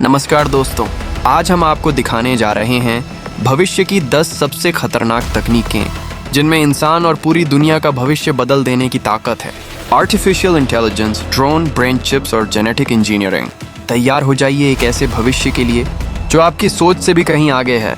नमस्कार दोस्तों, आज हम आपको दिखाने जा रहे हैं भविष्य की 10 सबसे खतरनाक तकनीकें जिनमें इंसान और पूरी दुनिया का भविष्य बदल देने की ताकत है। Artificial intelligence, drone, brain chips और जेनेटिक इंजीनियरिंग। तैयार हो जाइए एक ऐसे भविष्य के लिए जो आपकी सोच से भी कहीं आगे है।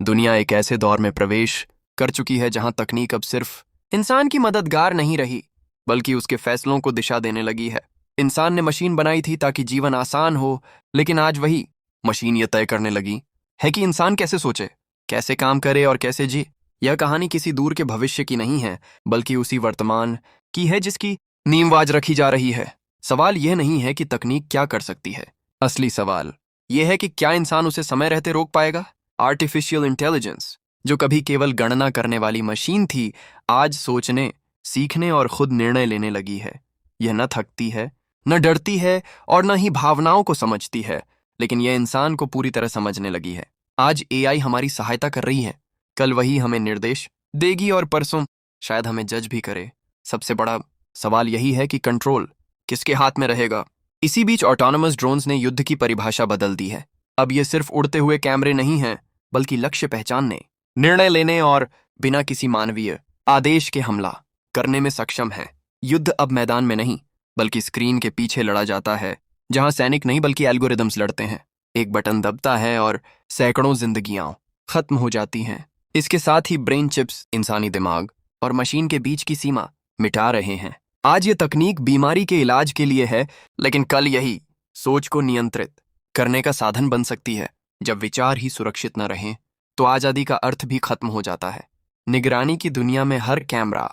दुनिया एक ऐसे दौर में प्रवेश कर चुकी है जहां तकनीक अब सिर्फ इंसान की मददगार नहीं रही, बल्कि उसके फैसलों को दिशा देने लगी है। इंसान ने मशीन बनाई थी ताकि जीवन आसान हो, लेकिन आज वही मशीन यह तय करने लगी है कि इंसान कैसे सोचे, कैसे काम करे और कैसे जी। यह कहानी किसी दूर के भविष्य की नहीं है, बल्कि उसी वर्तमान की है जिसकी नींव आज रखी जा रही है। सवाल यह नहीं है कि तकनीक क्या कर सकती है, असली सवाल यह है कि क्या इंसान उसे समय रहते रोक पाएगा। आर्टिफिशियल इंटेलिजेंस, जो कभी केवल गणना करने वाली मशीन थी, आज सोचने, सीखने और खुद निर्णय लेने लगी है। यह न थकती है, न डरती है और न ही भावनाओं को समझती है, लेकिन यह इंसान को पूरी तरह समझने लगी है। आज एआई हमारी सहायता कर रही है, कल वही हमें निर्देश देगी और परसों शायद हमें जज भी करे। सबसे बड़ा सवाल यही है कि कंट्रोल किसके हाथ में रहेगा। इसी बीच ऑटोनोमस ड्रोन्स ने युद्ध की परिभाषा बदल दी है। अब ये सिर्फ उड़ते हुए कैमरे नहीं हैं, बल्कि लक्ष्य पहचानने, निर्णय लेने और बिना किसी मानवीय आदेश के हमला करने में सक्षम है। युद्ध अब मैदान में नहीं, बल्कि स्क्रीन के पीछे लड़ा जाता है, जहां सैनिक नहीं बल्कि एल्गोरिदम्स लड़ते हैं। एक बटन दबता है और सैकड़ों जिंदगियां खत्म हो जाती हैं। इसके साथ ही ब्रेन चिप्स इंसानी दिमाग और मशीन के बीच की सीमा मिटा रहे हैं। आज ये तकनीक बीमारी के इलाज के लिए है, लेकिन कल यही सोच को नियंत्रित करने का साधन बन सकती है। जब विचार ही सुरक्षित न रहें, तो आजादी का अर्थ भी खत्म हो जाता है। निगरानी की दुनिया में हर कैमरा,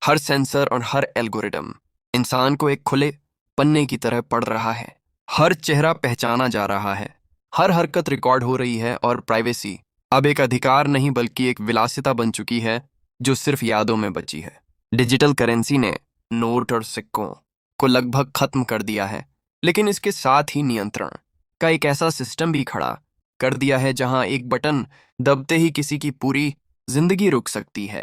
हर सेंसर और हर एल्गोरिदम इंसान को एक खुले पन्ने की तरह पढ़ रहा है। हर चेहरा पहचाना जा रहा है, हर हरकत रिकॉर्ड हो रही है और प्राइवेसी अब एक अधिकार नहीं बल्कि एक विलासिता बन चुकी है जो सिर्फ यादों में बची है। डिजिटल करेंसी ने नोट और सिक्कों को लगभग खत्म कर दिया है, लेकिन इसके साथ ही नियंत्रण का एक ऐसा सिस्टम भी खड़ा कर दिया है जहां एक बटन दबते ही किसी की पूरी जिंदगी रुक सकती है।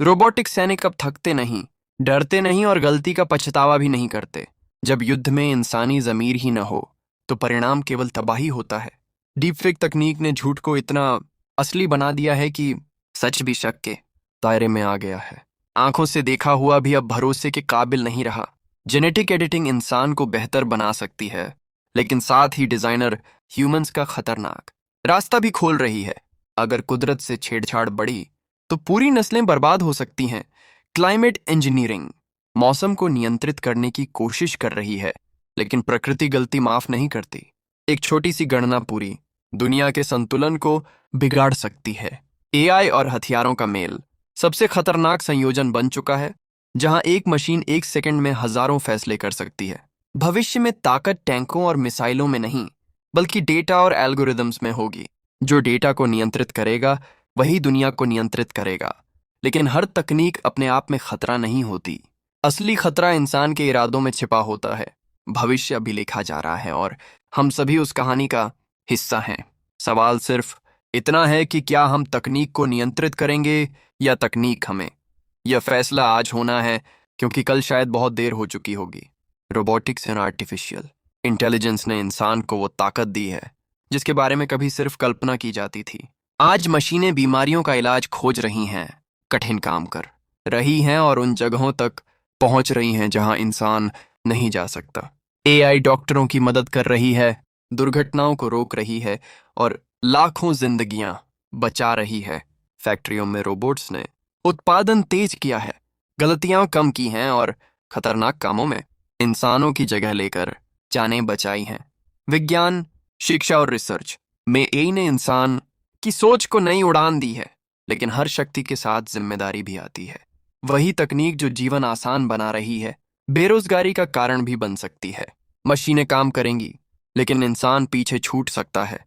रोबोटिक सैनिक अब थकते नहीं, डरते नहीं और गलती का पछतावा भी नहीं करते। जब युद्ध में इंसानी जमीर ही न हो, तो परिणाम केवल तबाही होता है। डीपफेक तकनीक ने झूठ को इतना असली बना दिया है कि सच भी शक के दायरे में आ गया है। आंखों से देखा हुआ भी अब भरोसे के काबिल नहीं रहा। जेनेटिक एडिटिंग इंसान को बेहतर बना सकती है, लेकिन साथ ही डिजाइनर ह्यूमंस का खतरनाक रास्ता भी खोल रही है। अगर कुदरत से छेड़छाड़ बढ़ी तो पूरी नस्लें बर्बाद हो सकती हैं। क्लाइमेट इंजीनियरिंग मौसम को नियंत्रित करने की कोशिश कर रही है, लेकिन प्रकृति गलती माफ नहीं करती। एक छोटी सी गणना पूरी दुनिया के संतुलन को बिगाड़ सकती है। एआई और हथियारों का मेल सबसे खतरनाक संयोजन बन चुका है, जहां एक मशीन एक सेकंड में हजारों फैसले कर सकती है। भविष्य में ताकत टैंकों और मिसाइलों में नहीं, बल्कि डेटा और एल्गोरिदम्स में होगी। जो डेटा को नियंत्रित करेगा वही दुनिया को नियंत्रित करेगा। लेकिन हर तकनीक अपने आप में खतरा नहीं होती। असली खतरा इंसान के इरादों में छिपा होता है। भविष्य अभी लिखा जा रहा है और हम सभी उस कहानी का हिस्सा हैं। सवाल सिर्फ इतना है कि क्या हम तकनीक को नियंत्रित करेंगे या तकनीक हमें। यह फैसला आज होना है, क्योंकि कल शायद बहुत देर हो चुकी होगी। रोबोटिक्स एंड आर्टिफिशियल इंटेलिजेंस ने इंसान को वो ताकत दी है जिसके बारे में कभी सिर्फ कल्पना की जाती थी। आज मशीनें बीमारियों का इलाज खोज रही हैं, कठिन काम कर रही हैं और उन जगहों तक पहुंच रही हैं जहां इंसान नहीं जा सकता। एआई डॉक्टरों की मदद कर रही है, दुर्घटनाओं को रोक रही है और लाखों जिंदगियां बचा रही है। फैक्ट्रियों में रोबोट्स ने उत्पादन तेज किया है, गलतियां कम की हैं और खतरनाक कामों में इंसानों की जगह लेकर जानें बचाई हैं। विज्ञान, शिक्षा और रिसर्च में एआई ने इंसान की सोच को नई उड़ान दी है, लेकिन हर शक्ति के साथ जिम्मेदारी भी आती है। वही तकनीक जो जीवन आसान बना रही है, बेरोजगारी का कारण भी बन सकती है। मशीनें काम करेंगी, लेकिन इंसान पीछे छूट सकता है।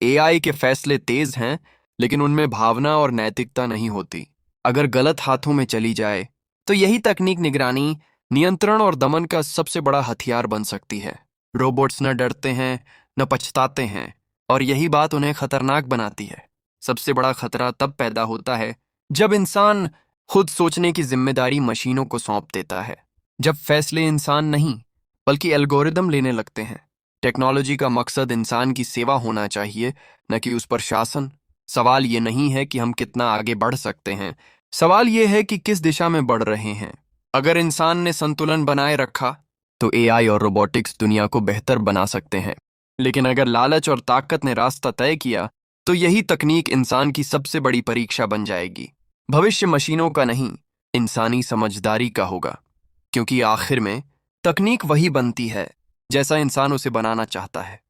एआई के फैसले तेज हैं, लेकिन उनमें भावना और नैतिकता नहीं होती। अगर गलत हाथों में चली जाए, तो यही तकनीक निगरानी, नियंत्रण और दमन का सबसे बड़ा हथियार बन सकती है। रोबोट्स न डरते हैं, न पछताते हैं। और यही बात उन्हें खतरनाक बनाती है। सबसे बड़ा खतरा तब पैदा होता है जब इंसान खुद सोचने की जिम्मेदारी मशीनों को सौंप देता है, जब फैसले इंसान नहीं बल्कि एल्गोरिदम लेने लगते हैं। टेक्नोलॉजी का मकसद इंसान की सेवा होना चाहिए, न कि उस पर शासन। सवाल ये नहीं है कि हम कितना आगे बढ़ सकते हैं, सवाल ये है कि किस दिशा में बढ़ रहे हैं। अगर इंसान ने संतुलन बनाए रखा तो एआई और रोबोटिक्स दुनिया को बेहतर बना सकते हैं। लेकिन अगर लालच और ताकत ने रास्ता तय किया तो यही तकनीक इंसान की सबसे बड़ी परीक्षा बन जाएगी। भविष्य मशीनों का नहीं, इंसानी समझदारी का होगा, क्योंकि आखिर में तकनीक वही बनती है जैसा इंसान उसे बनाना चाहता है।